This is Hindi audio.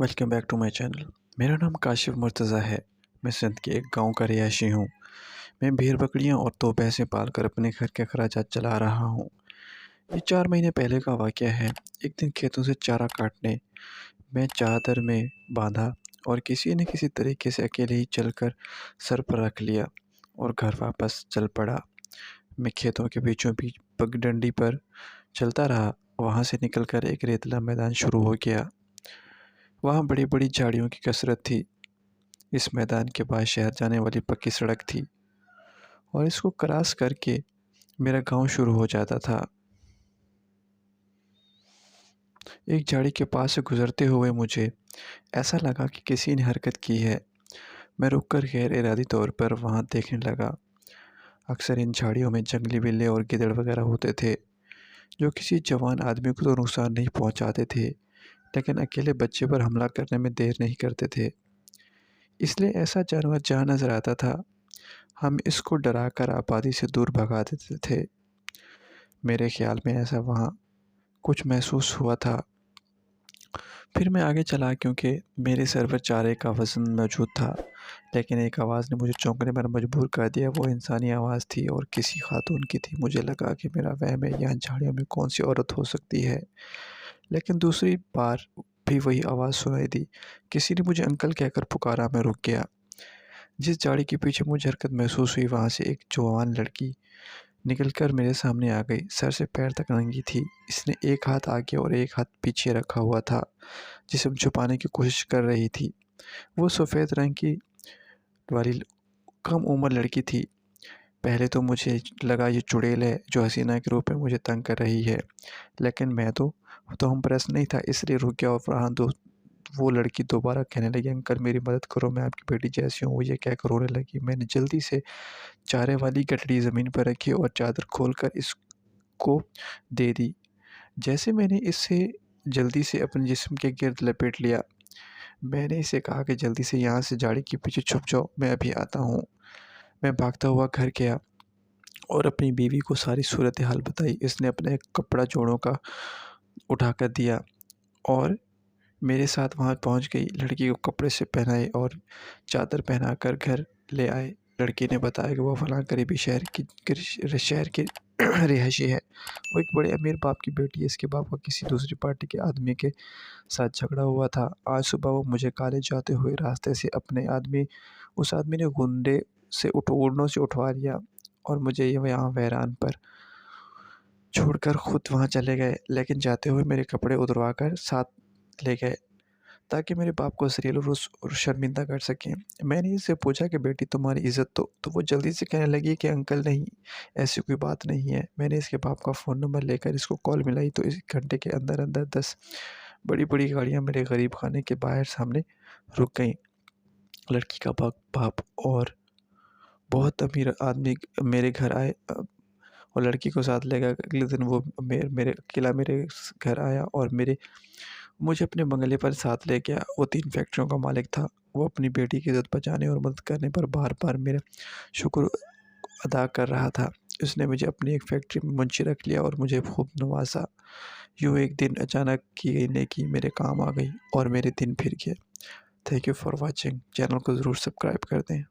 Welcome back to my channel. मेरा नाम काशिफ मुर्तज़ा है। मैं सिंध के एक गांव का रिहायशी हूं। मैं भेड़ बकरियां और दो भैंसें पालकर अपने घर के अखराजात चला रहा हूं। ये 4 महीने पहले का वाक़या है। एक दिन खेतों से चारा काटने मैं चादर में बांधा और किसी न किसी तरीके से अकेले ही चलकर सर पर रख लिया और घर वापस चल पड़ा। मैं खेतों के बीचों बीच पगडंडी पर चलता रहा। वहाँ से निकलकर एक रेतला मैदान शुरू हो गया। वहाँ बड़ी बड़ी झाड़ियों की कसरत थी। इस मैदान के पास शहर जाने वाली पक्की सड़क थी और इसको क्रॉस करके मेरा गांव शुरू हो जाता था। एक झाड़ी के पास से गुजरते हुए मुझे ऐसा लगा कि किसी ने हरकत की है। मैं रुककर गैर इरादी तौर पर वहां देखने लगा। अक्सर इन झाड़ियों में जंगली बिल्ली और गिद्ध वगैरह होते थे, जो किसी जवान आदमी को तो नुकसान नहीं पहुंचाते थे, लेकिन अकेले बच्चे पर हमला करने में देर नहीं करते थे। इसलिए ऐसा जानवर जहाँ नजर आता था, हम इसको डराकर आबादी से दूर भगा देते थे। मेरे ख्याल में ऐसा वहाँ कुछ महसूस हुआ था। फिर मैं आगे चला क्योंकि मेरे सर पर चारे का वज़न मौजूद था, लेकिन एक आवाज़ ने मुझे चौंकने पर मजबूर कर दिया। वो इंसानी आवाज़ थी और किसी खातून की थी। मुझे लगा कि मेरा वहम है, यहाँ झाड़ियों में कौन सी औरत हो सकती है। लेकिन दूसरी बार भी वही आवाज़ सुनाई दी। किसी ने मुझे अंकल कहकर पुकारा। मैं रुक गया। जिस झाड़ी के पीछे मुझे हरकत महसूस हुई, वहाँ से एक जवान लड़की निकलकर मेरे सामने आ गई। सर से पैर तक नंगी थी। इसने एक हाथ आगे और एक हाथ पीछे रखा हुआ था, जिसे छुपाने की कोशिश कर रही थी। वो सफ़ेद रंग की वाली कम उम्र लड़की थी। पहले तो मुझे लगा ये चुड़ैल है जो हसीना के रूप में मुझे तंग कर रही है, लेकिन मैं तो हम प्रेस नहीं था, इसलिए रुक गया। और वहाँ वो लड़की दोबारा कहने लगी, अंकल मेरी मदद करो, मैं आपकी बेटी जैसी हूँ। वो ये कहकर रोने लगी। मैंने जल्दी से चारे वाली गठरी ज़मीन पर रखी और चादर खोलकर इसको दे दी। जैसे मैंने इसे जल्दी से अपने जिस्म के गिर्द लपेट लिया, मैंने इसे कहा कि जल्दी से यहाँ से झाड़ी के पीछे छुप जाओ, मैं अभी आता हूँ। मैं भागता हुआ घर गया और अपनी बीवी को सारी सूरत हाल बताई। इसने अपना एक कपड़ा जोड़ों का उठाकर दिया और मेरे साथ वहाँ पहुँच गई। लड़की को कपड़े से पहनाए और चादर पहनाकर घर ले आए। लड़की ने बताया कि वो फलां करीबी शहर की रिहायशी है। वो एक बड़े अमीर बाप की बेटी है। इसके बाप का किसी दूसरी पार्टी के आदमी के साथ झगड़ा हुआ था। आज सुबह वो मुझे कॉलेज जाते हुए रास्ते से उस आदमी ने गुंडों से उठवा लिया और मुझे ये यहाँ वैरान पर छोड़कर खुद वहाँ चले गए। लेकिन जाते हुए मेरे कपड़े उतरवा कर साथ ले गए, ताकि मेरे बाप को ज़लील और शर्मिंदा कर सकें। मैंने इससे पूछा कि बेटी तुम्हारी इज़्ज़त तो वो जल्दी से कहने लगी कि अंकल नहीं, ऐसी कोई बात नहीं है। मैंने इसके बाप का फ़ोन नंबर लेकर इसको कॉल मिलाई तो इस घंटे के अंदर अंदर 10 बड़ी बड़ी गाड़ियाँ मेरे गरीब खाने के बाहर सामने रुक गईं। लड़की का बाप और बहुत अमीर आदमी मेरे घर आए और लड़की को साथ लेकर अगले दिन वो मेरे अकेला मेरे घर आया और मुझे अपने बंगले पर साथ ले गया। वो 3 फैक्ट्रियों का मालिक था। वो अपनी बेटी की इज़्ज़त बचाने और मदद करने पर बार-बार मेरा शुक्र अदा कर रहा था। उसने मुझे अपनी एक फैक्ट्री में मुंशी रख लिया और मुझे खूब नवाज़ा। यूँ एक दिन अचानक की गई नेकी मेरे काम आ गई और मेरे दिन फिर गए। Thank you for watching. Channel को ज़रूर सब्सक्राइब कर दें।